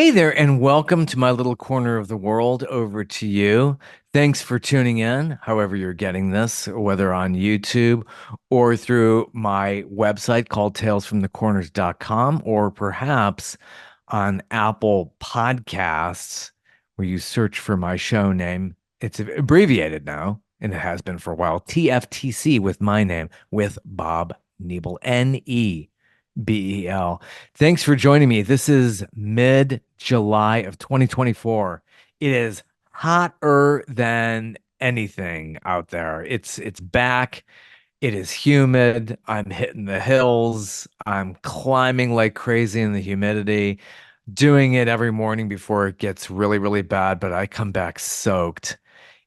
Hey there, and welcome to my little corner of the world. Over to you. Thanks for tuning in, however, you're getting this, whether on YouTube or through my website called talesfromthecorners.com, or perhaps on Apple Podcasts, where you search for my show name. It's abbreviated now, and it has been for a while, TFTC, with my name, with Bob Nebel, Nebel. Thanks for joining me. This is mid-July of 2024. It is hotter than anything out there. It's back. It is humid. I'm hitting the hills. I'm climbing like crazy in the humidity, doing it every morning before it gets really, really bad, but I come back soaked.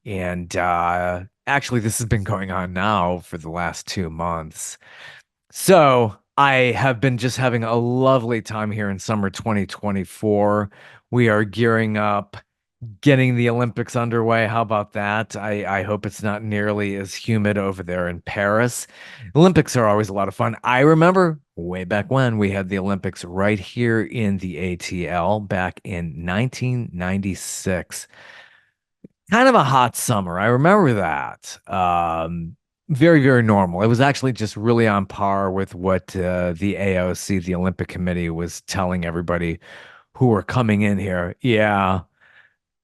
And actually, this has been going on now for the last 2 months. So I have been just having a lovely time here in summer 2024. We are gearing up, getting the Olympics underway. How about that? I hope it's not nearly as humid over there in Paris. Olympics are always a lot of fun. I remember way back when we had the Olympics right here in the ATL back in 1996. Kind of a hot summer. I remember that. Very, very normal. It was actually just really on par with what the AOC, the Olympic Committee, was telling everybody who were coming in here. Yeah,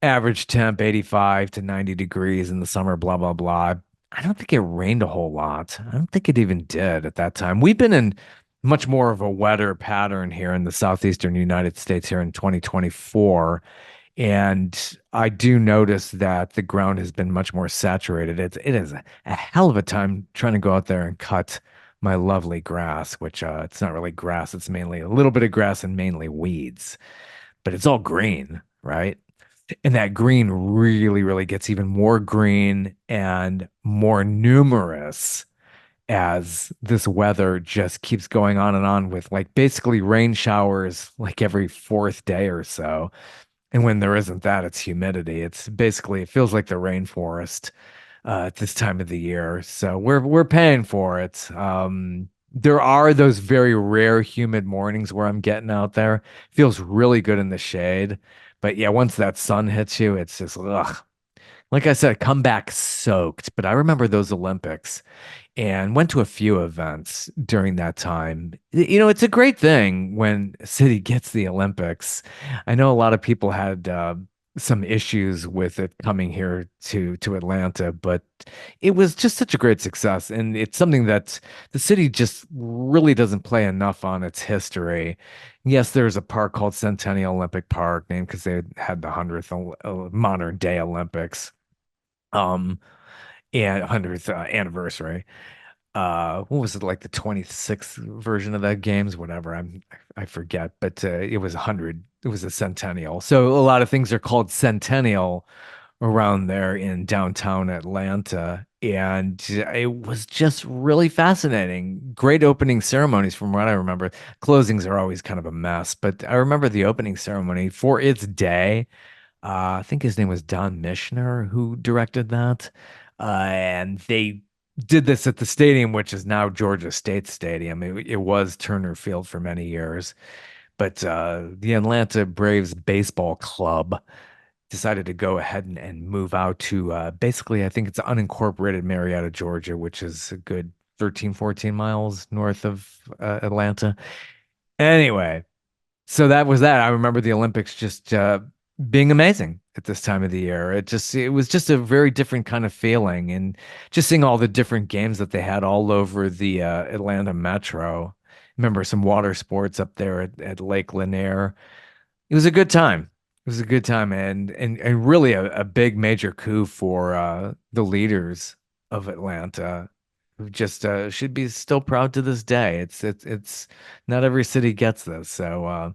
average temp 85 to 90 degrees in the summer, blah, blah, blah. I don't think it rained a whole lot. I don't think it even did at that time. We've been in much more of a wetter pattern here in the southeastern United States here in 2024. And I do notice that the ground has been much more saturated. It is a hell of a time trying to go out there and cut my lovely grass, which it's not really grass. It's mainly a little bit of grass and mainly weeds, but it's all green, right? And that green really, really gets even more green and more numerous as this weather just keeps going on and on with like basically rain showers like every fourth day or so. And when there isn't that, it's humidity. It's basically, it feels like the rainforest at this time of the year. So we're paying for it. There are those very rare humid mornings where I'm getting out there. Feels really good in the shade. But yeah, once that sun hits you, it's just ugh. Like I said, come back soaked. But I remember those Olympics and went to a few events during that time. It's a great thing when a city gets the Olympics. I know a lot of people had some issues with it coming here to Atlanta, but it was just such a great success, and it's something that the city just really doesn't play enough on its history. Yes, there's a park called Centennial Olympic Park, named because they had the 100th modern day Olympics, um, and 100th anniversary. What was it, like the 26th version of that games, whatever, I forget, but it was 100, it was a centennial, so a lot of things are called centennial around there in downtown Atlanta, and it was just really fascinating. Great opening ceremonies from what I remember. Closings are always kind of a mess, but I remember the opening ceremony for its day. I think his name was Don Mishner who directed that. And they did this at the stadium, which is now Georgia State Stadium. It was Turner Field for many years. But the Atlanta Braves Baseball Club decided to go ahead and move out to basically, I think it's unincorporated Marietta, Georgia, which is a good 13, 14 miles north of Atlanta. Anyway, so that was that. I remember the Olympics just being amazing at this time of the year. It was just a very different kind of feeling, and just seeing all the different games that they had all over the Atlanta metro. Remember some water sports up there at Lake Lanier. It was a good time. It was a good time, and really a big major coup for the leaders of Atlanta, who just should be still proud to this day. It's not every city gets this, so.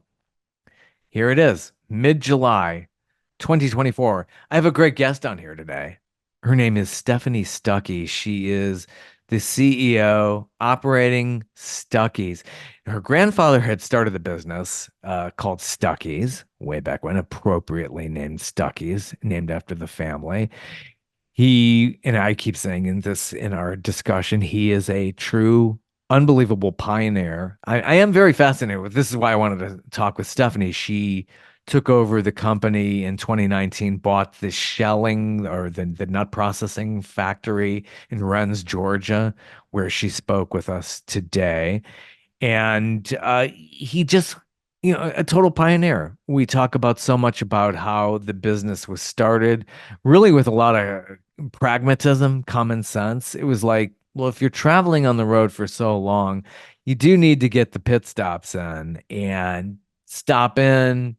Here it is, mid-July 2024. I have a great guest on here today. Her name is Stephanie Stuckey. She is the CEO operating Stuckey's. Her grandfather had started the business called Stuckey's way back when, appropriately named Stuckey's, named after the family. He, and I keep saying in this in our discussion, he is a true, unbelievable pioneer. I am very fascinated with this is why I wanted to talk with Stephanie. She took over the company in 2019, bought the shelling or the nut processing factory in Rennes, Georgia, where she spoke with us today. And he just, a total pioneer. We talk about so much about how the business was started, really with a lot of pragmatism, common sense. It was like, well, if you're traveling on the road for so long, you do need to get the pit stops in and stop in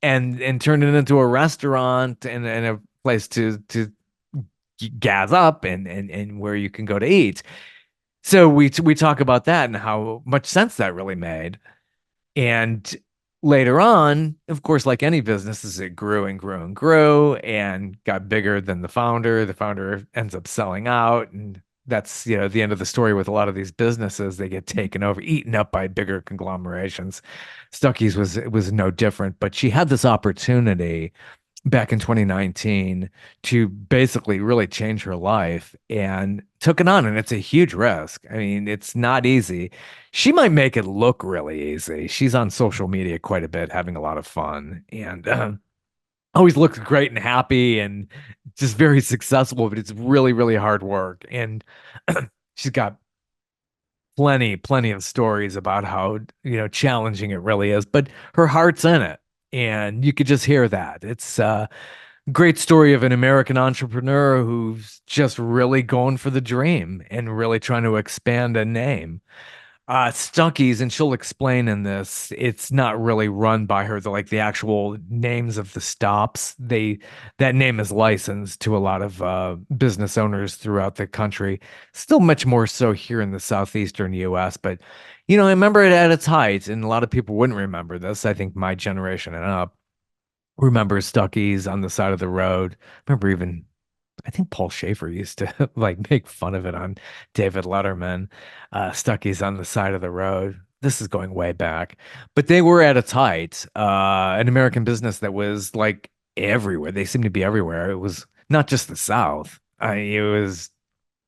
and turn it into a restaurant and a place to gas up and where you can go to eat. So we talk about that and how much sense that really made. And later on, of course, like any businesses, it grew and grew and grew and got bigger than the founder. The founder ends up selling out, and that's, the end of the story with a lot of these businesses. They get taken over, eaten up by bigger conglomerations. Stuckey's was no different, but she had this opportunity back in 2019 to basically really change her life and took it on. And it's a huge risk. I mean, it's not easy. She might make it look really easy. She's on social media quite a bit, having a lot of fun and always looks great and happy and just very successful, but it's really, really hard work. And she's got plenty of stories about how, challenging it really is, but her heart's in it. And you could just hear that. It's great story of an American entrepreneur who's just really going for the dream and really trying to expand a name. Stuckey's, and she'll explain in this, it's not really run by her. The actual names of the stops, that name is licensed to a lot of business owners throughout the country. Still much more so here in the southeastern U.S. But I remember it at its height, and a lot of people wouldn't remember this. I think my generation and up remember Stuckey's on the side of the road. Remember even I think Paul Schaefer used to like make fun of it on David Letterman. Stuckey's on the side of the road. This is going way back, but they were at its height. An American business that was like everywhere. They seemed to be everywhere. It was not just the South. It was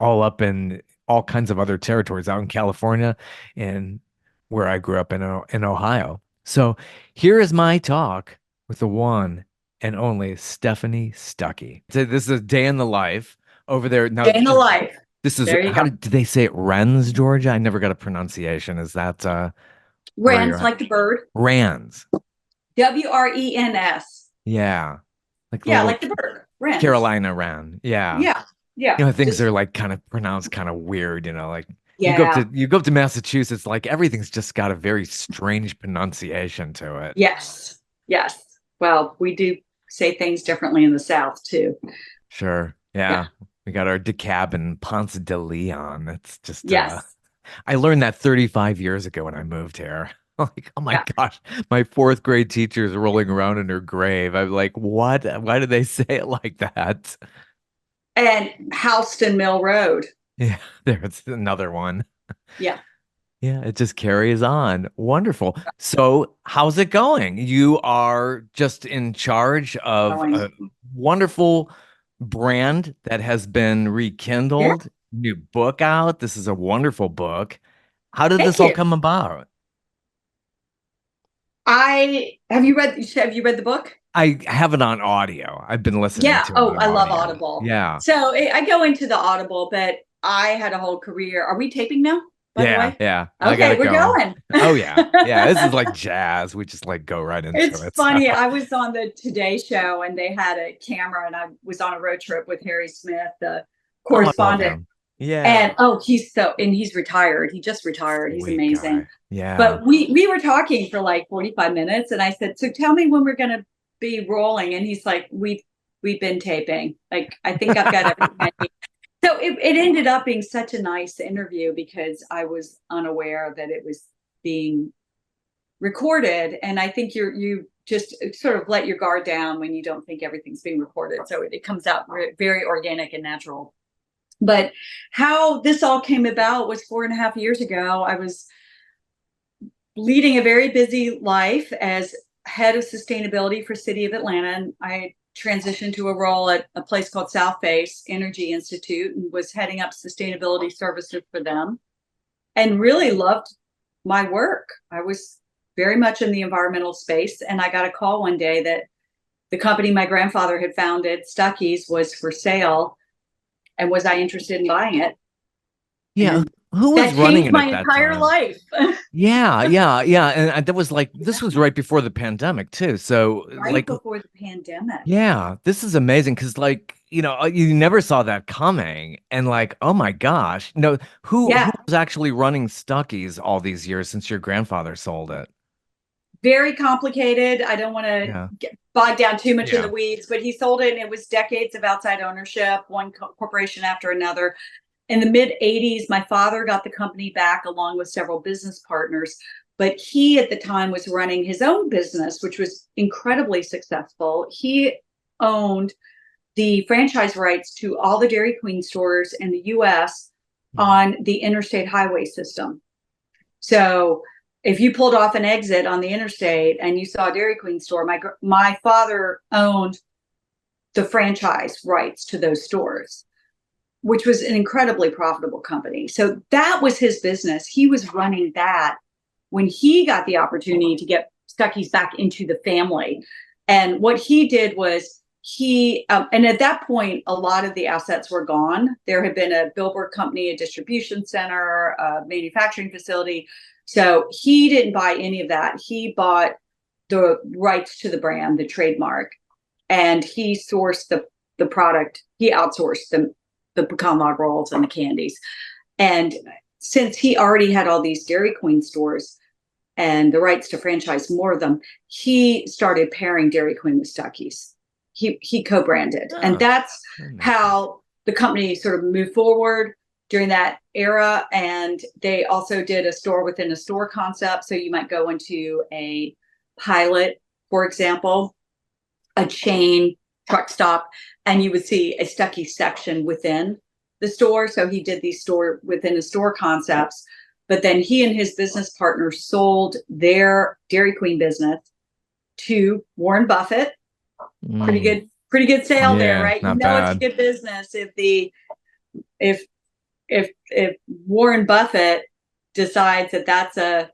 all up in all kinds of other territories out in California and where I grew up in Ohio. So here is my talk with the one and only Stephanie Stuckey. So this is a day in the life over there. Now, Day in the life. this is There you how go. did they say it? Rennes, Georgia? I never got a pronunciation. Is that where you're Wrens, at? like the bird. Rans. Wrens. Yeah. Like the Yeah, little like the bird. Wrens. Carolina Wren. Yeah. Yeah. Yeah. Things Just are like kind of pronounced kind of weird, like yeah. you go up to Massachusetts, like everything's just got a very strange pronunciation to it. Yes. Yes. Well, we do say things differently in the South too. Sure. Yeah. Yeah. We got our DeKalb and Ponce de Leon. It's just Yes. I learned that 35 years ago when I moved here. Like, oh my Yeah. gosh, my fourth grade teacher is rolling around in her grave. I'm like, what? Why did they say it like that? And Houston Mill Road. Yeah, there's another one. Yeah. Yeah, it just carries on. Wonderful. So, how's it going? You are just in charge of Going. a wonderful brand that has been Yeah. rekindled, new book out. This is a wonderful book. How did Thank this all you. come about? I have you read the book? I have it on audio. I've been listening Yeah. to it Oh, on I love audio. Audible. Yeah. So I go into the Audible, but I had a whole career. Are we taping now, by the Yeah, way? yeah. I got Okay, it we're going. going. Oh yeah. Yeah, this is like jazz. We just like go right into It's it. So. funny. I was on the Today Show and they had a camera, and I was on a road trip with Harry Smith, the Oh, I love correspondent. him. Yeah. And he's retired. He just retired. He's Sweet amazing. guy. Yeah. But we were talking for like 45 minutes, and I said, "So tell me when we're going to be rolling." And he's like, "We've been taping. Like, I think I've got everything I need." So it ended up being such a nice interview because I was unaware that it was being recorded. And I think you just sort of let your guard down when you don't think everything's being recorded. So it comes out very organic and natural. But how this all came about was 4.5 years ago. I was leading a very busy life as head of sustainability for City of Atlanta. And I transitioned to a role at a place called South Face Energy Institute and was heading up sustainability services for them and really loved my work. I was very much in the environmental space. And I got a call one day that the company my grandfather had founded, Stuckey's, was for sale, and was I interested in buying it? Yeah. And Who was that running changed it my at that entire time? life. Yeah, yeah, yeah. And that was like, this was right before the pandemic too. So Right like, before the pandemic. yeah, this is amazing because like, you never saw that coming. And like, oh my gosh. No, who Yeah, was actually running Stuckey's all these years since your grandfather sold it? very complicated. I don't want to Yeah. get bogged down too much in the Yeah. weeds, but he sold it and it was decades of outside ownership, one corporation after another. In the mid 80s, my father got the company back along with several business partners, but he at the time was running his own business, which was incredibly successful. He owned the franchise rights to all the Dairy Queen stores in the US on the interstate highway system. So if you pulled off an exit on the interstate and you saw a Dairy Queen store, my father owned the franchise rights to those stores, which was an incredibly profitable company. So that was his business. He was running that when he got the opportunity to get Stuckey's back into the family. And what he did was and at that point, a lot of the assets were gone. There had been a billboard company, a distribution center, a manufacturing facility. So he didn't buy any of that. He bought the rights to the brand, the trademark, and he sourced the product. He outsourced the pecan log rolls and the candies. And since he already had all these Dairy Queen stores and the rights to franchise more of them, he started pairing Dairy Queen with Stuckey's. He co-branded, and Oh, that's that makes sense. how the company sort of moved forward during that era. And they also did a store within a store concept. So you might go into a Pilot, for example, a chain truck stop, and you would see a Stuckey section within the store. So he did these store within a store concepts, but then he and his business partner sold their Dairy Queen business to Warren Buffett. Mm, Pretty good sale there, yeah, right? You not know it's a bad. good business if if Warren Buffett decides that that's a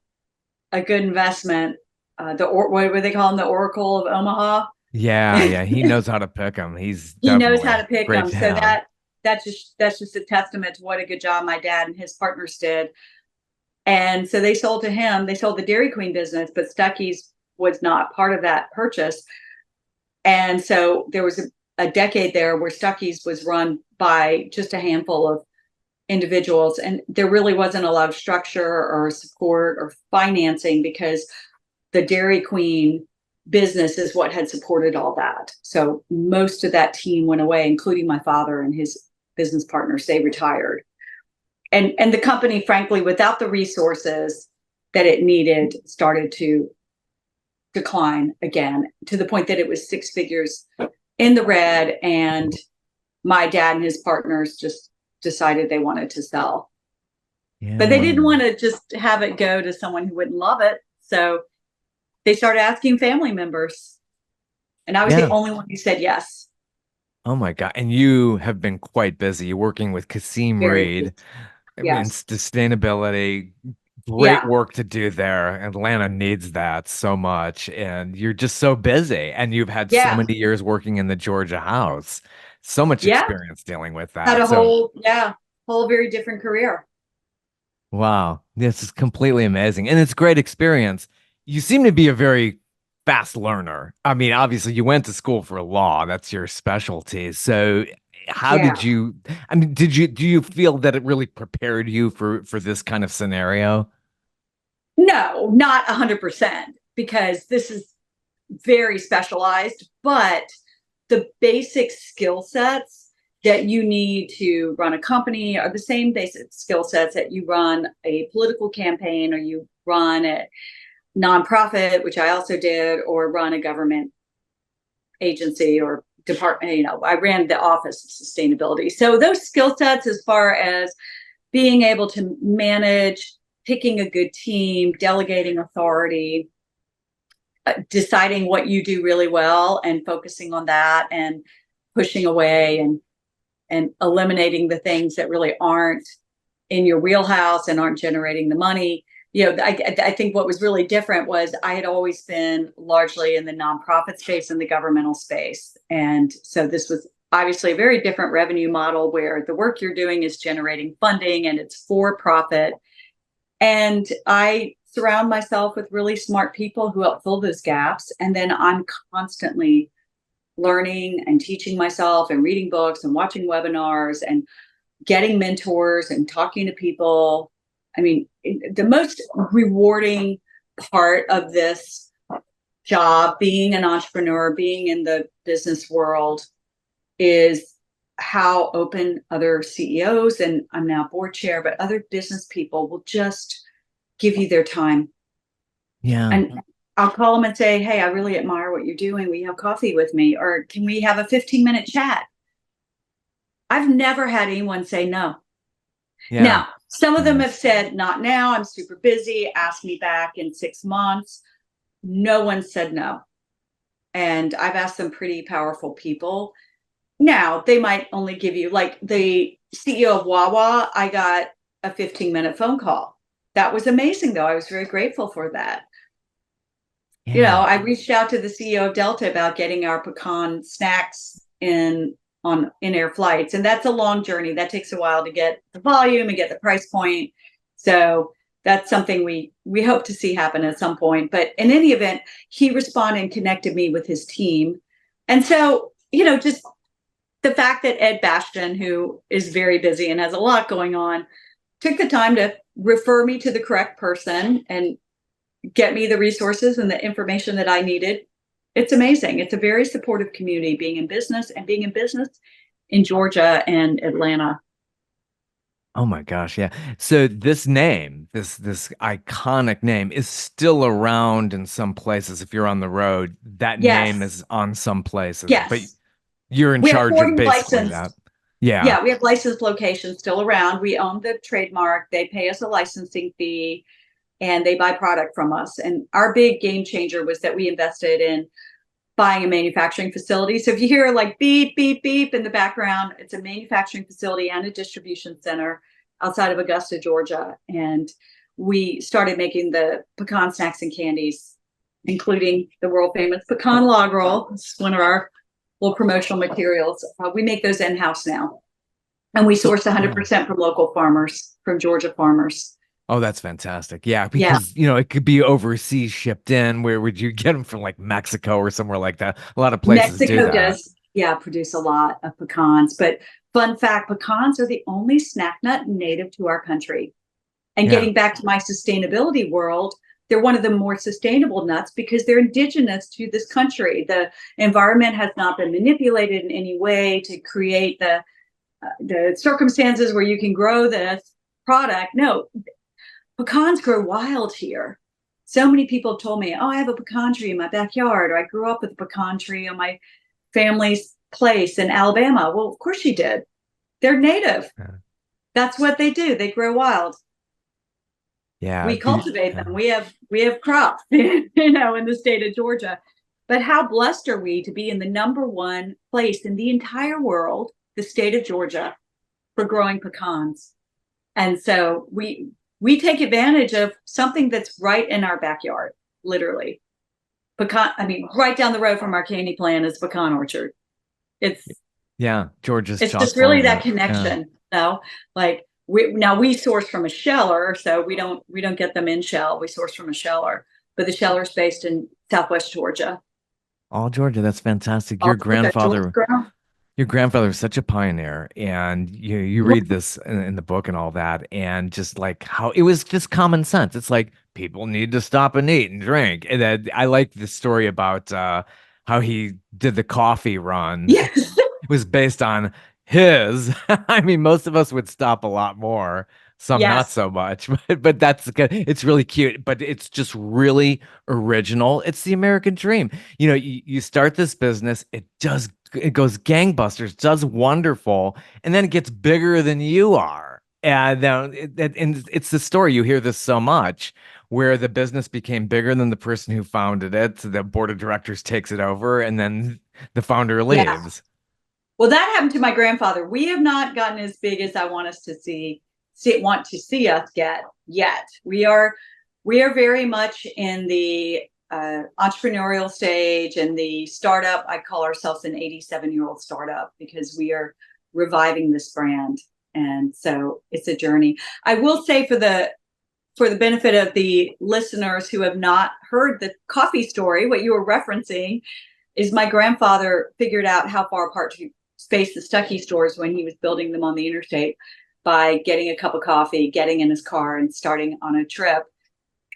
good investment. What do they call him? The Oracle of Omaha. Yeah, yeah, he knows how to pick them. He's He knows definitely how to pick great them. to So have. that's just a testament to what a good job my dad and his partners did. And so they sold to him. They sold the Dairy Queen business, but Stuckey's was not part of that purchase. And so there was a decade there where Stuckey's was run by just a handful of individuals, and there really wasn't a lot of structure or support or financing because the Dairy Queen business is what had supported all that. So most of that team went away, including my father and his business partners. They retired. And the company, frankly, without the resources that it needed, started to decline again to the point that it was six figures in the red. And my dad and his partners just decided they wanted to sell. But they Yeah. didn't want to just have it go to someone who wouldn't love it. So they started asking family members. And I was the Yeah. only one who said yes. Oh my God. And you have been quite busy working with Kasim Very, Reed. I mean, yes. sustainability, great Yeah. work to do there. Atlanta needs that so much. And you're just so busy. And you've had so Yeah. many years working in the Georgia house, so much Yeah. experience dealing with Had that. a So, whole very different career. wow, this is completely amazing. And it's great experience. You seem to be a very fast learner. I mean, obviously, you went to school for law, that's your specialty. So, how Yeah. did you, I mean, do you feel that it really prepared you for this kind of scenario? No, not 100%, because this is very specialized, but the basic skill sets that you need to run a company are the same basic skill sets that you run a political campaign or you run a nonprofit, which I also did, or run a government agency or department. I ran the Office of Sustainability. So those skill sets, as far as being able to manage, picking a good team, delegating authority, deciding what you do really well and focusing on that, and pushing away and eliminating the things that really aren't in your wheelhouse and aren't generating the money. I think what was really different was I had always been largely in the nonprofit space and the governmental space. And so this was obviously a very different revenue model where the work you're doing is generating funding and it's for profit. And I surround myself with really smart people who help fill those gaps. And then I'm constantly learning and teaching myself and reading books and watching webinars and getting mentors and talking to people. I mean, the most rewarding part of this job, being an entrepreneur, being in the business world, is how open other CEOs, and I'm now board chair, but other business people will just give you their time. Yeah. And I'll call them and say, hey, I really admire what you're doing. Will you have coffee with me? Or can we have a 15-minute chat? I've never had anyone say no. Yeah. Now, some of them have Nice. said, not now, I'm super busy, ask me back in 6 months. No one said no. And I've asked some pretty powerful people. Now, they might only give you, like the CEO of Wawa, I got a 15-minute phone call. That was amazing, though. I was very grateful for that. Yeah. I reached out to the CEO of Delta about getting our pecan snacks on in-air flights, and that's a long journey. That takes a while to get the volume and get the price point. So that's something we hope to see happen at some point. But in any event, he responded and connected me with his team. And so, just the fact that Ed Bastian, who is very busy and has a lot going on, took the time to refer me to the correct person and get me the resources and the information that I needed. It's amazing. It's a very supportive community being in business in Georgia and Atlanta. Oh my gosh, yeah. So this name, this iconic name is still around in some places. If you're on the road, that name Yes. is on some places, but Yes. you're in We have charge of 40 basically that. licensed. Yeah. Yeah, we have licensed locations still around. We own the trademark. They pay us a licensing fee and they buy product from us. And our big game changer was that we invested in buying a manufacturing facility. So if you hear like beep, beep, beep in the background, it's a manufacturing facility and a distribution center outside of Augusta, Georgia. And we started making the pecan snacks and candies, including the world famous pecan log roll. It's one of our little promotional materials. We make those in-house now. And we So source yeah. 100% from local farmers, from Georgia farmers. Oh, that's fantastic. Yeah, Yeah. because it could be overseas shipped in. Where would you get them from, like Mexico or somewhere like that? A lot of places do Mexico that. does, yeah, produce a lot of pecans. But fun fact, pecans are the only snack nut native to our country. And Yeah. getting back to my sustainability world, they're one of the more sustainable nuts because they're indigenous to this country. The environment has not been manipulated in any way to create the circumstances where you can grow this product. No, pecans grow wild here. So many people have told me, oh, I have a pecan tree in my backyard, or I grew up with a pecan tree on my family's place in Alabama. Well, of course you did. They're native. Yeah. That's what they do. They grow wild. Yeah. We cultivate them. We have crops, in the state of Georgia. But how blessed are we to be in the number one place in the entire world, the state of Georgia, for growing pecans? And so we take advantage of something that's right in our backyard, literally. Pecan, I mean, right down the road from our candy plant is pecan orchard. It's Yeah. Georgia's it's chock just full really of that it. Yeah. connection, like we source from a sheller, so we don't get them in shell. We source from a sheller, but the sheller is based in Southwest Georgia. All Georgia. That's fantastic. All Georgia, Georgia ground. Your grandfather was such a pioneer, and you read this in the book and all that, and just like how it was just common sense. It's like people need to stop and eat and drink. And then I like the story about how he did the coffee run. Yes, It was based on his. I mean, most of us would stop a lot more, some not yes, so much, but that's good. It's really cute, but it's just really original. It's the American dream. You start this business, it goes gangbusters, does wonderful, and then it gets bigger than you are. And then and it's the story. You hear this so much where the business became bigger than the person who founded it. The board of directors takes it over, and then the founder yes. leaves. Well, that happened to my grandfather. We have not gotten as big as I want us to want to see us get yet. We are We are very much in the entrepreneurial stage and the startup. I call ourselves an 87-year-old startup because we are reviving this brand. And so it's a journey. I will say for the benefit of the listeners who have not heard the coffee story, what you were referencing is my grandfather figured out how far apart to space the Stuckey stores when he was building them on the interstate by getting a cup of coffee, getting in his car and starting on a trip.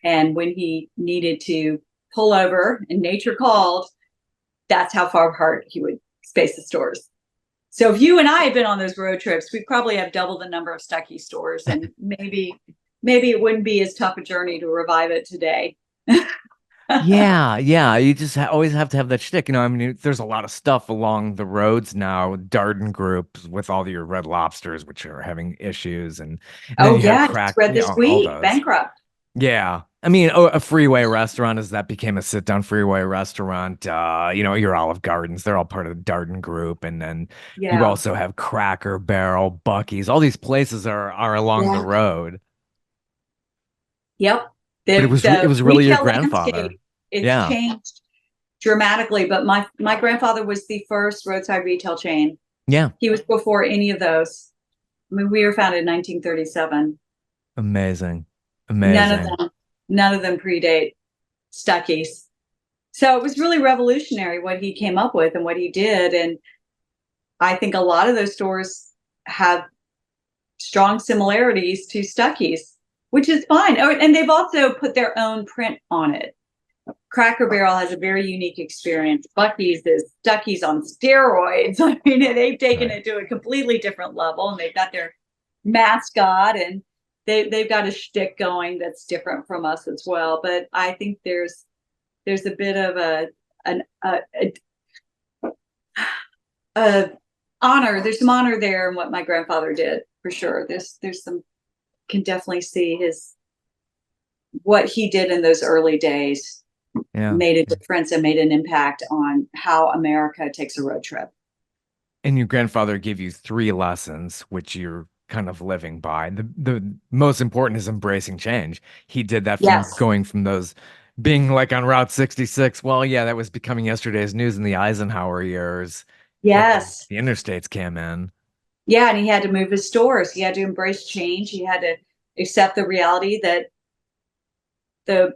And when he needed to pull over and nature called, that's how far apart he would space the stores. So if you and I had been on those road trips, we probably have double the number of Stuckey stores, and maybe it wouldn't be as tough a journey to revive it today. Yeah, yeah. You just always have to have that shtick. I mean, there's a lot of stuff along the roads now, Darden groups with all your Red Lobsters, which are having issues, and then Oh you have yeah, just crack, read this all week, those. bankrupt. Yeah. I mean, a freeway restaurant as that became a sit-down freeway restaurant. Your Olive Gardens, they're all part of the Darden group. And then you Yeah, also have Cracker Barrel, Bucky's. All these places are along the yeah, road. yep. But it The was really your retail grandfather. landscape, it's Yeah. changed dramatically. But my grandfather was the first roadside retail chain. Yeah. He was before any of those. I mean, we were founded in 1937. Amazing. None of Amazing. them predate Stuckey's. So it was really revolutionary what he came up with and what he did. And I think a lot of those stores have strong similarities to Stuckey's, which is fine. Oh, and they've also put their own print on it. Cracker Barrel has a very unique experience. Bucky's is Stuckey's on steroids. I mean, they've taken Right. it to a completely different level, and they've got their mascot, and they've got a shtick going that's different from us as well. But I think there's a bit of a honor. There's some honor there in what my grandfather did for sure. There's some, can definitely see what he did in those early days Yeah. made a difference and made an impact on how America takes a road trip. And your grandfather gave you three lessons, which you're kind of living by. The most important is embracing change. He did that from Yes. going from those being like on Route 66. Well, yeah, that was becoming yesterday's news in the Eisenhower years. And then Yes. the interstates came in. Yeah. And he had to move his stores. He had to embrace change. He had to accept the reality that the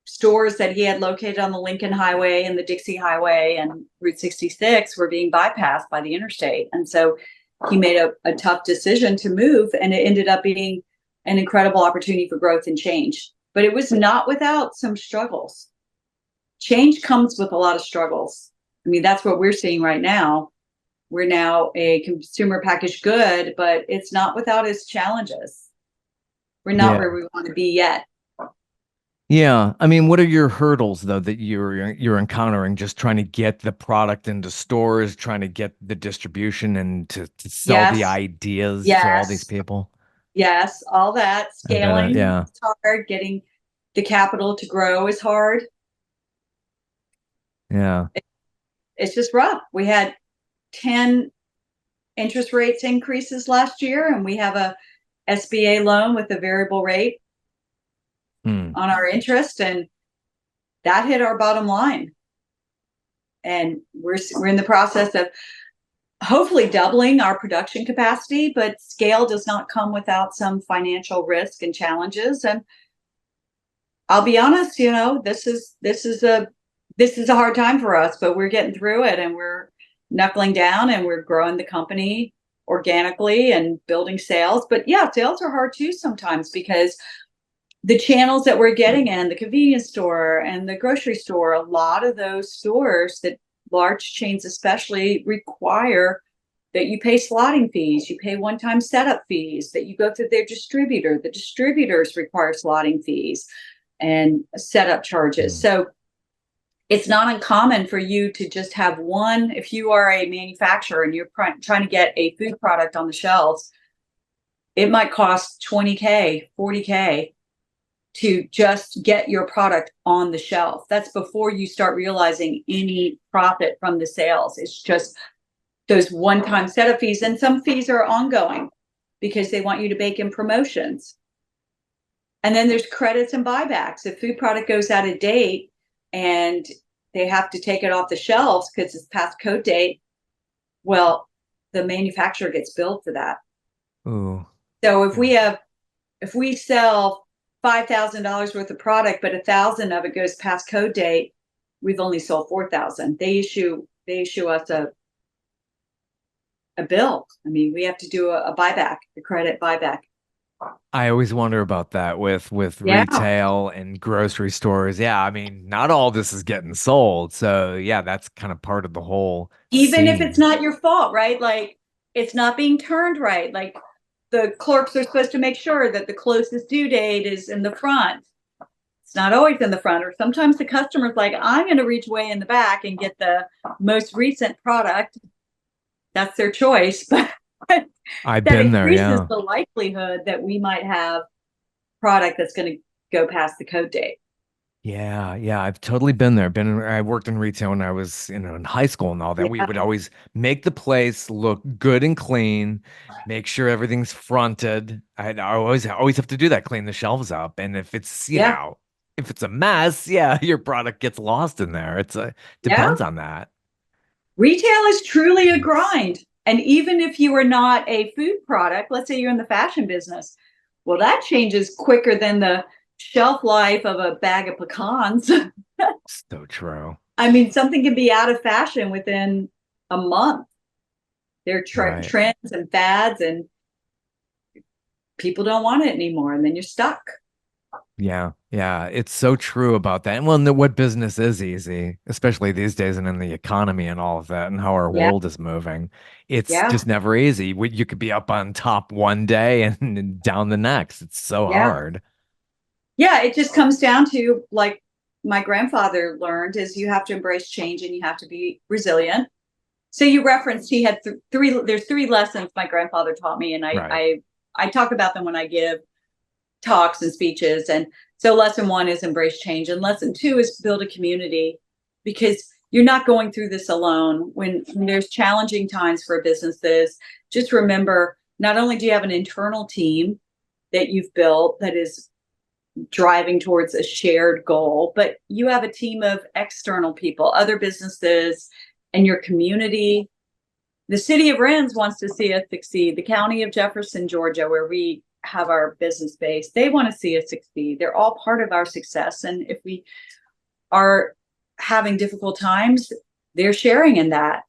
stores that he had located on the Lincoln Highway and the Dixie Highway and Route 66 were being bypassed by the interstate. And so he made a tough decision to move, and it ended up being an incredible opportunity for growth and change. But it was not without some struggles. Change comes with a lot of struggles. I mean, that's what we're seeing right now. We're now a consumer packaged good, but it's not without its challenges. We're not Yeah. where we want to be yet. Yeah. I mean, what are your hurdles though that you're encountering just trying to get the product into stores, trying to get the distribution and to sell the Yes, ideas to all these yes, people? yes, all that. I bet it, Scaling yeah. is hard. Getting the capital to grow is hard. Yeah. It's just rough. We had 10 interest rates increases last year, and we have a SBA loan with a variable rate Hmm. on our interest, and that hit our bottom line. And we're in the process of hopefully doubling our production capacity, but scale does not come without some financial risk and challenges. And I'll be honest, this is a hard time for us, but we're getting through it, and we're knuckling down, and we're growing the company organically and building sales. But yeah, sales are hard too sometimes because the channels that we're getting in, the convenience store and the grocery store, a lot of those stores, that large chains especially, require that you pay slotting fees, you pay one-time setup fees, that you go through their distributor. The distributors require slotting fees and setup charges. Hmm. So it's not uncommon for you to just have one. If you are a manufacturer and you're trying to get a food product on the shelves, it might cost 20K, 40K to just get your product on the shelf. That's before you start realizing any profit from the sales. It's just those one-time setup fees, and some fees are ongoing because they want you to bake in promotions. And then there's credits and buybacks. If food product goes out of date and they have to take it off the shelves because it's past code date, well, the manufacturer gets billed for that. Ooh. So Yeah. if we sell $5,000 worth of product, but 1,000 of it goes past code date, we've only sold 4,000. They issue us a bill. I mean, we have to do a buyback, a credit buyback. I always wonder about that with Yeah. retail and grocery stores. Yeah, I mean, not all this is getting sold. So yeah, that's kind of part of the whole Even if it's scene. not your fault, right? Like it's not being turned right. Like the clerks are supposed to make sure that the closest due date is in the front. It's not always in the front, or sometimes the customer's like, I'm going to reach way in the back and get the most recent product. That's their choice, but I've that been there, increases yeah. the likelihood that we might have product that's going to go past the code date. Yeah, yeah, I've totally been there. I worked in retail when I was, in high school and all that. We Yeah, would always make the place look good and clean, make sure everything's fronted. I always have to do that, clean the shelves up. And if it's, yeah, if it's a mess, yeah, your product gets lost in there. yeah. Depends on that. Retail is truly a Yes. grind. And even if you are not a food product, let's say you're in the fashion business, well, that changes quicker than the shelf life of a bag of pecans. So true. I mean, something can be out of fashion within a month. There are Right. trends and fads, and people don't want it anymore. And then you're stuck. Yeah, yeah, it's so true about that. And well, what business is easy, especially these days and in the economy and all of that and how our Yeah, world is moving. It's yeah, just never easy. You could be up on top one day and down the next. It's so yeah. hard. Yeah, it just comes down to like my grandfather learned is you have to embrace change and you have to be resilient. So you referenced he had three. There's three lessons my grandfather taught me, and Right. I talk about them when I give talks and speeches. And so lesson one is embrace change, and lesson two is build a community, because you're not going through this alone. When there's challenging times for businesses, just remember not only do you have an internal team that you've built that is driving towards a shared goal, but you have a team of external people, other businesses, and your community. The city of Rennes wants to see us succeed. The county of Jefferson, Georgia, where we have our business base, they want to see us succeed. They're all part of our success. And if we are having difficult times, they're sharing in that.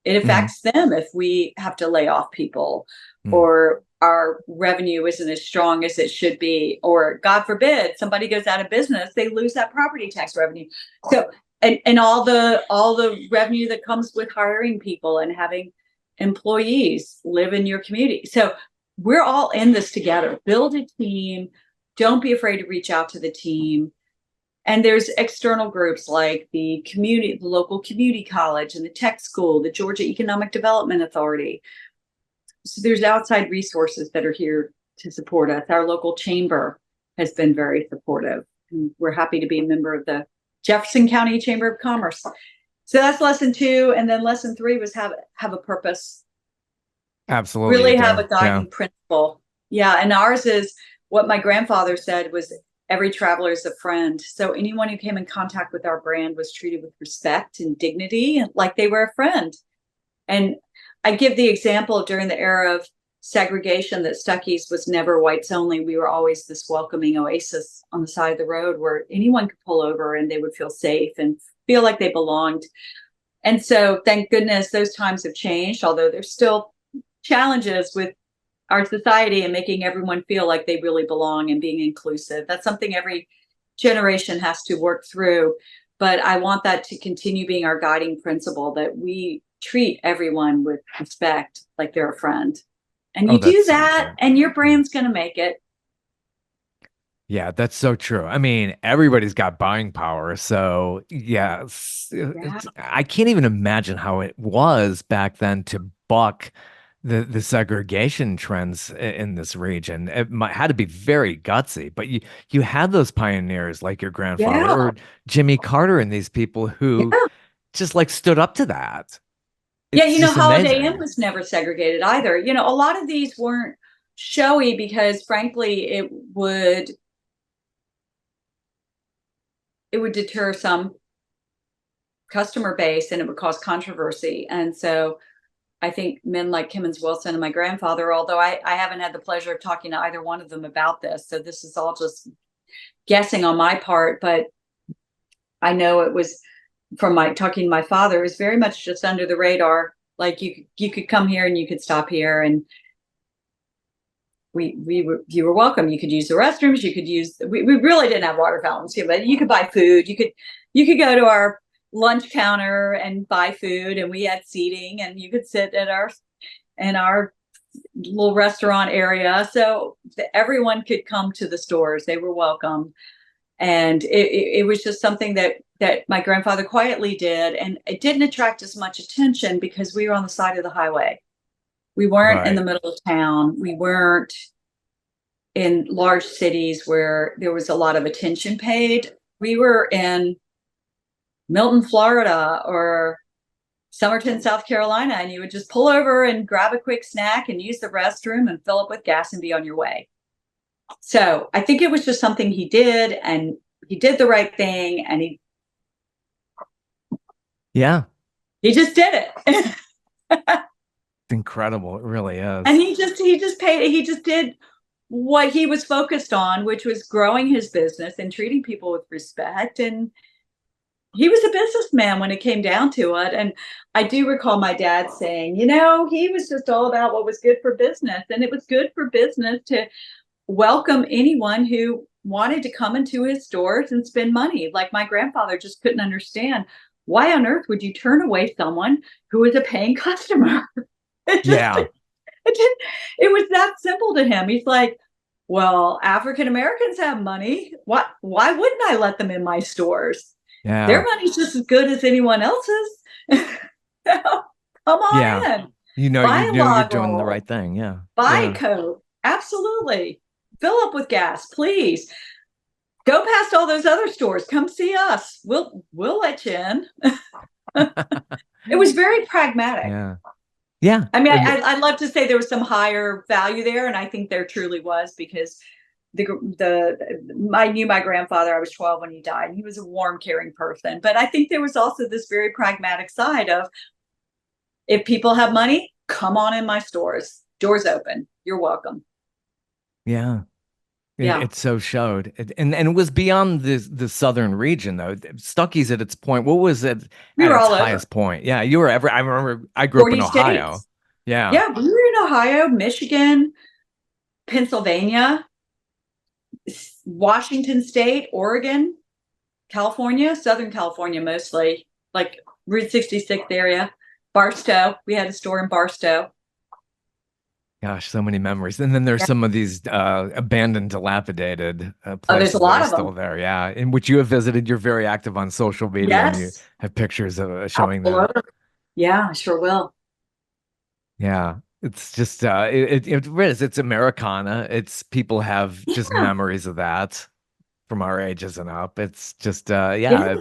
It Hmm. affects them if we have to lay off people, or our revenue isn't as strong as it should be, or God forbid somebody goes out of business, they lose that property tax revenue. So and all the revenue that comes with hiring people and having employees live in your community. So we're all in this together. Build a team. Don't be afraid to reach out to the team. And there's external groups like the local community college and the tech school, the Georgia Economic Development Authority. So there's outside resources that are here to support us. Our local chamber has been very supportive, and we're happy to be a member of the Jefferson County Chamber of Commerce. So that's lesson two. And then lesson three was have a purpose, Absolutely, you really have do. a Yeah. guiding principle. Yeah. And ours is what my grandfather said was every traveler is a friend. So anyone who came in contact with our brand was treated with respect and dignity, like they were a friend. And I give the example during the era of segregation that Stuckey's was never whites only. We were always this welcoming oasis on the side of the road where anyone could pull over and they would feel safe and feel like they belonged. And so thank goodness those times have changed, although there's still challenges with our society and making everyone feel like they really belong and being inclusive. That's something every generation has to work through. But I want that to continue being our guiding principle, that we treat everyone with respect, like they're a friend. And Oh, you that's do so that, important. and your Yeah. brand's going to make it. Yeah, that's so true. I mean, everybody's got buying power. So, yeah, Yeah. I can't even imagine how it was back then to buck the segregation trends in this region. Had to be very gutsy, but you had those pioneers like your grandfather Yeah. or Jimmy Carter and these people who Yeah. just like stood up to that. Yeah. It's just Holiday Inn amazing. was never segregated either. A lot of these weren't showy because, frankly, it would it would deter some customer base and it would cause controversy. And so I think men like Kimmons Wilson and my grandfather, although I haven't had the pleasure of talking to either one of them about this, so this is all just guessing on my part, but I know it was from my talking to my father, it was very much just under the radar. Like you could come here and you could stop here, and you were welcome. You could use the restrooms. You could use. We really didn't have water fountains here, but you could buy food. You could go to our lunch counter and buy food, and we had seating, and you could sit at our little restaurant area, so everyone could come to the stores. They were welcome, and it was just something that my grandfather quietly did, and it didn't attract as much attention because we were on the side of the highway. We weren't in Right. the middle of town. We weren't in large cities where there was a lot of attention paid. We were in Milton, Florida, or Somerton, South Carolina, and you would just pull over and grab a quick snack and use the restroom and fill up with gas and be on your way. So I think it was just something he did, and he did the right thing, and Yeah. he just did it. It's incredible. It really And is. he just did what he was focused on, which was growing his business and treating people with respect. And he was a businessman when it came down to it. And I do recall my dad saying, he was just all about what was good for business. And it was good for business to welcome anyone who wanted to come into his stores and spend money. Like my grandfather just couldn't understand, why on earth would you turn away someone who was a paying customer? It just Yeah. it was that simple to him. He's like, well, African Americans have money. Why wouldn't I let them in my stores? Their Yeah. money's just as good as anyone else's. Come Yeah. on in. Buy You a know you're log doing the roll. right thing. Yeah. Buy a Yeah. Coke. Absolutely. Fill up with gas, please. Go past all those other stores. Come see us. We'll let you in. It was very pragmatic. Yeah. Yeah. I mean, I'd love to say there was some higher value there, and I think there truly was, because I knew my grandfather. I was 12 when he died, and he was a warm, caring person. But I think there was also this very pragmatic side of, if people have money, come on in my stores. Doors open. You're welcome. Yeah. Yeah, It so showed. And it was beyond the southern region though. Stuckey's at its point. What was it we at were its all over highest point? Yeah, you were ever I remember I grew up in 40 Ohio. states. Yeah. Yeah, we were in Ohio, Michigan, Pennsylvania, Washington State, Oregon, California, Southern California mostly, like Route 66 area. Barstow. We had a store in Barstow. Gosh, so many memories. And then there's Yeah. some of these abandoned, dilapidated Oh, there's a places that lot are of still them. there. Yeah, in which you have visited. You're very active on social media, and you Yes. have pictures of I'll showing pull that. over. Yeah, I sure will. Yeah, it's just it is. It's Americana. It's people have just Yeah. memories of that from our ages and up. It's just Yeah. yeah,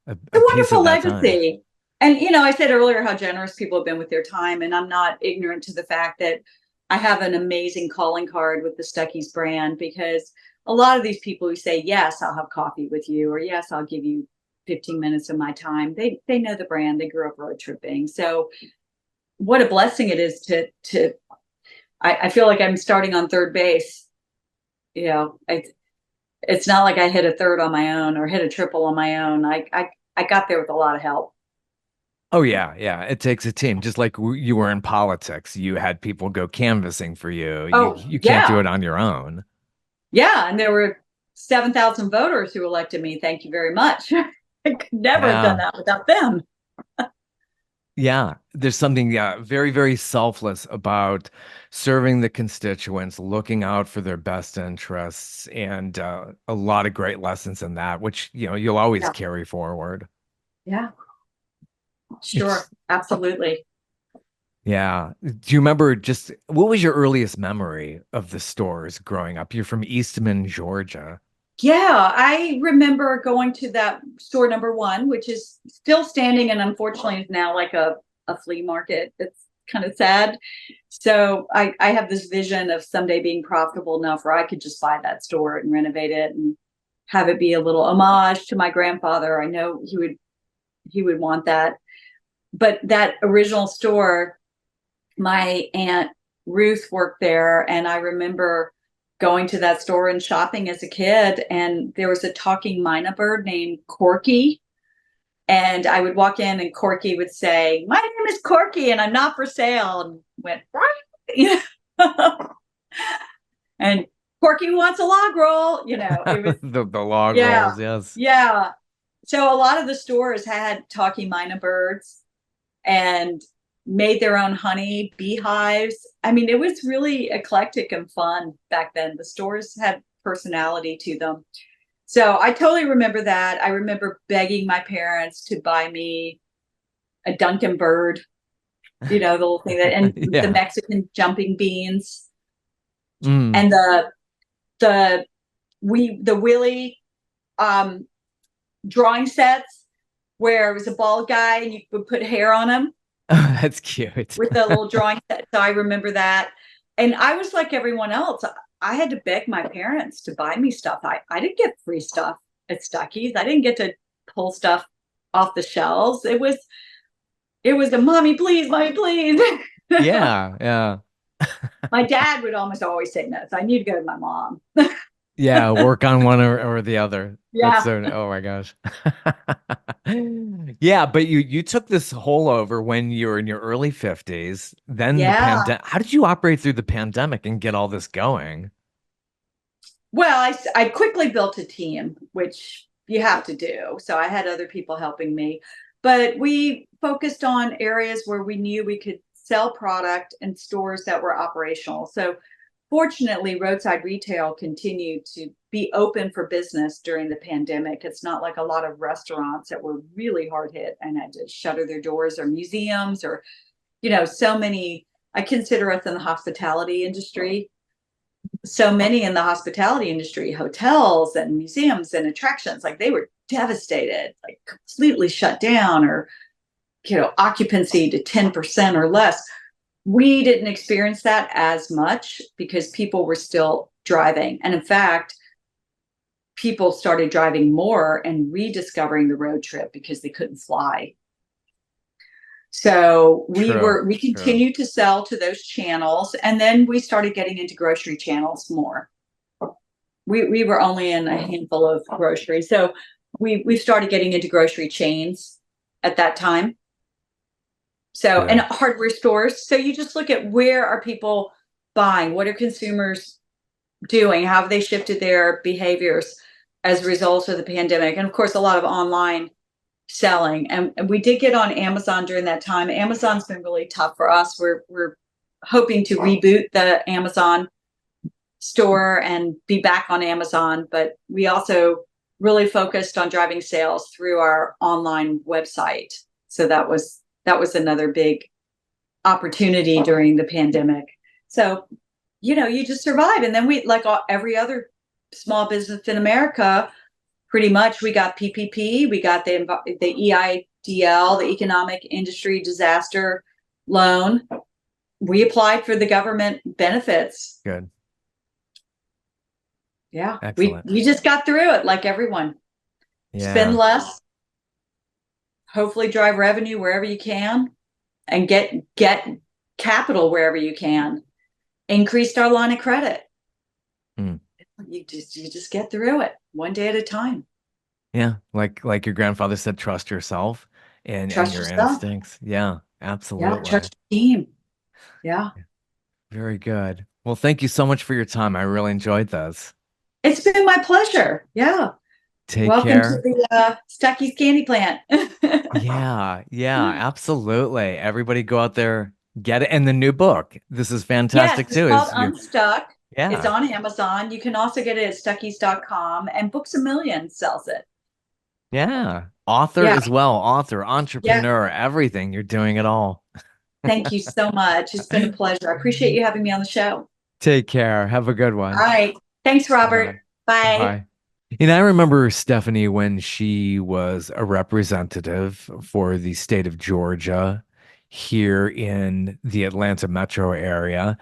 A a piece wonderful of that time. legacy. And I said earlier how generous people have been with their time, and I'm not ignorant to the fact that I have an amazing calling card with the Stuckey's brand, because a lot of these people who say, yes, I'll have coffee with you, or yes, I'll give you 15 minutes of my time, they know the brand. They grew up road tripping. So what a blessing it is to I feel like I'm starting on third base. It's not like I hit a third on my own or hit a triple on my own. I got there with a lot of help. Oh yeah, yeah. It takes a team. Just like you were in politics, you had people go canvassing for you. Oh, You can't do yeah. it on your own. Yeah. And there were 7,000 voters who elected me. Thank you very much. I could never have done Yeah. that without them. Yeah, there's something, yeah, very, very selfless about serving the constituents, looking out for their best interests, and a lot of great lessons in that, which, you'll always Yeah. carry forward. Yeah. It's, Sure. Absolutely. yeah. Do you remember just what was your earliest memory of the stores growing up? You're from Eastman, Georgia. Yeah, I remember going to that store number one, which is still standing and unfortunately is now like a flea market. It's kind of sad. So I have this vision of someday being profitable enough where I could just buy that store and renovate it and have it be a little homage to my grandfather. I know he would want that. But that original store, my aunt Ruth worked there, and I remember going to that store and shopping as a kid, and there was a talking mynah bird named Corky, and I would walk in and Corky would say, "My name is Corky and I'm not for sale," and went, you know, and Corky wants a log roll, it was, The log yeah, rolls, yes. yeah. So a lot of the stores had talking mynah birds and made their own honey beehives. I mean, it was really eclectic and fun back then. The stores had personality to them. So I totally remember that. I remember begging my parents to buy me a Duncan bird, the little thing that, and the Yeah. Mexican jumping beans, Mm. and the the Willie um, drawing sets where it was a bald guy and you would put hair on him That's cute. with the little drawing set. So I remember that. And I was like everyone else. I had to beg my parents to buy me stuff. I didn't get free stuff at Stuckey's. I didn't get to pull stuff off the shelves. It was a mommy, please. Yeah, yeah. My dad would almost always say no. So I need to go to my mom. Yeah, work on one or the other. That's Yeah. so, oh my gosh. Yeah, but you took this hole over when you were in your early 50s, then the Yeah. pandemic. How did you operate through the pandemic and get all this going? Well, I quickly built a team, which you have to do. So I had other people helping me, but we focused on areas where we knew we could sell product and stores that were operational. So fortunately, roadside retail continued to be open for business during the pandemic. It's not like a lot of restaurants that were really hard hit and had to shutter their doors, or museums, or, so many. I consider us in the hospitality industry. So many in the hospitality industry, hotels and museums and attractions, like they were devastated, like completely shut down, or, occupancy to 10% or less. We didn't experience that as much because people were still driving. And in fact, people started driving more and rediscovering the road trip because they couldn't fly. So True, we true. continued to sell to those channels, and then we started getting into grocery channels more. We were only in a handful of groceries, so we started getting into grocery chains at that time. So, and Good. hardware stores. So you just look at, where are people buying? What are consumers doing? How have they shifted their behaviors as a result of the pandemic? And of course, a lot of online selling. And we did get on Amazon during that time. Amazon's been really tough for us. We're hoping to reboot the Amazon store and be back on Amazon, but we also really focused on driving sales through our online website. So that was another big opportunity during the pandemic. So, you just survive. And then we, like every other small business in America, pretty much we got PPP, we got the EIDL, the Economic Industry Disaster Loan. We applied for the government benefits. Good. Yeah, we Excellent. we just got through it like everyone. Spend Yeah. less, hopefully drive revenue wherever you can, and get capital wherever you can. Increased our line of credit. Mm. You just get through it one day at a time. Yeah. Like your grandfather said, trust yourself and Trust your yourself. instincts. Yeah, Yeah, absolutely. trust your team. Yeah. Very good. Well, thank you so much for your time. I really enjoyed this. It's been my pleasure. Yeah. Take Welcome to care. the Stuckey's Candy Plant. Yeah, yeah, absolutely. Everybody go out there, get it. And the new book. This is Yes, fantastic it's too. called Is you Unstuck. It's Yeah. on Amazon. You can also get it at stuckeys.com, and Books a Million sells it. Yeah. Author Yeah. as well. Author, Yeah. entrepreneur, everything. You're doing it all. Thank you so much. It's been a pleasure. I appreciate you having me on the show. Take care. Have a good All one. right. Thanks, Robert. Bye-bye. Bye. Bye. And I remember Stephanie when she was a representative for the state of Georgia here in the Atlanta metro area.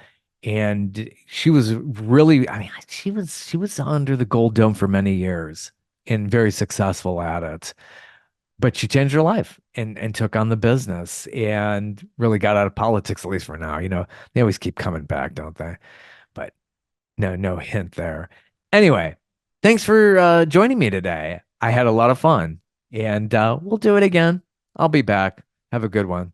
And she was really, I mean, she was under the gold dome for many years. and very successful at it. But she changed her life and took on the business and really got out of politics, at least for now. They always keep coming back, don't they? But no hint there. Anyway, thanks for joining me today. I had a lot of fun, and we'll do it again. I'll be back. Have a good one.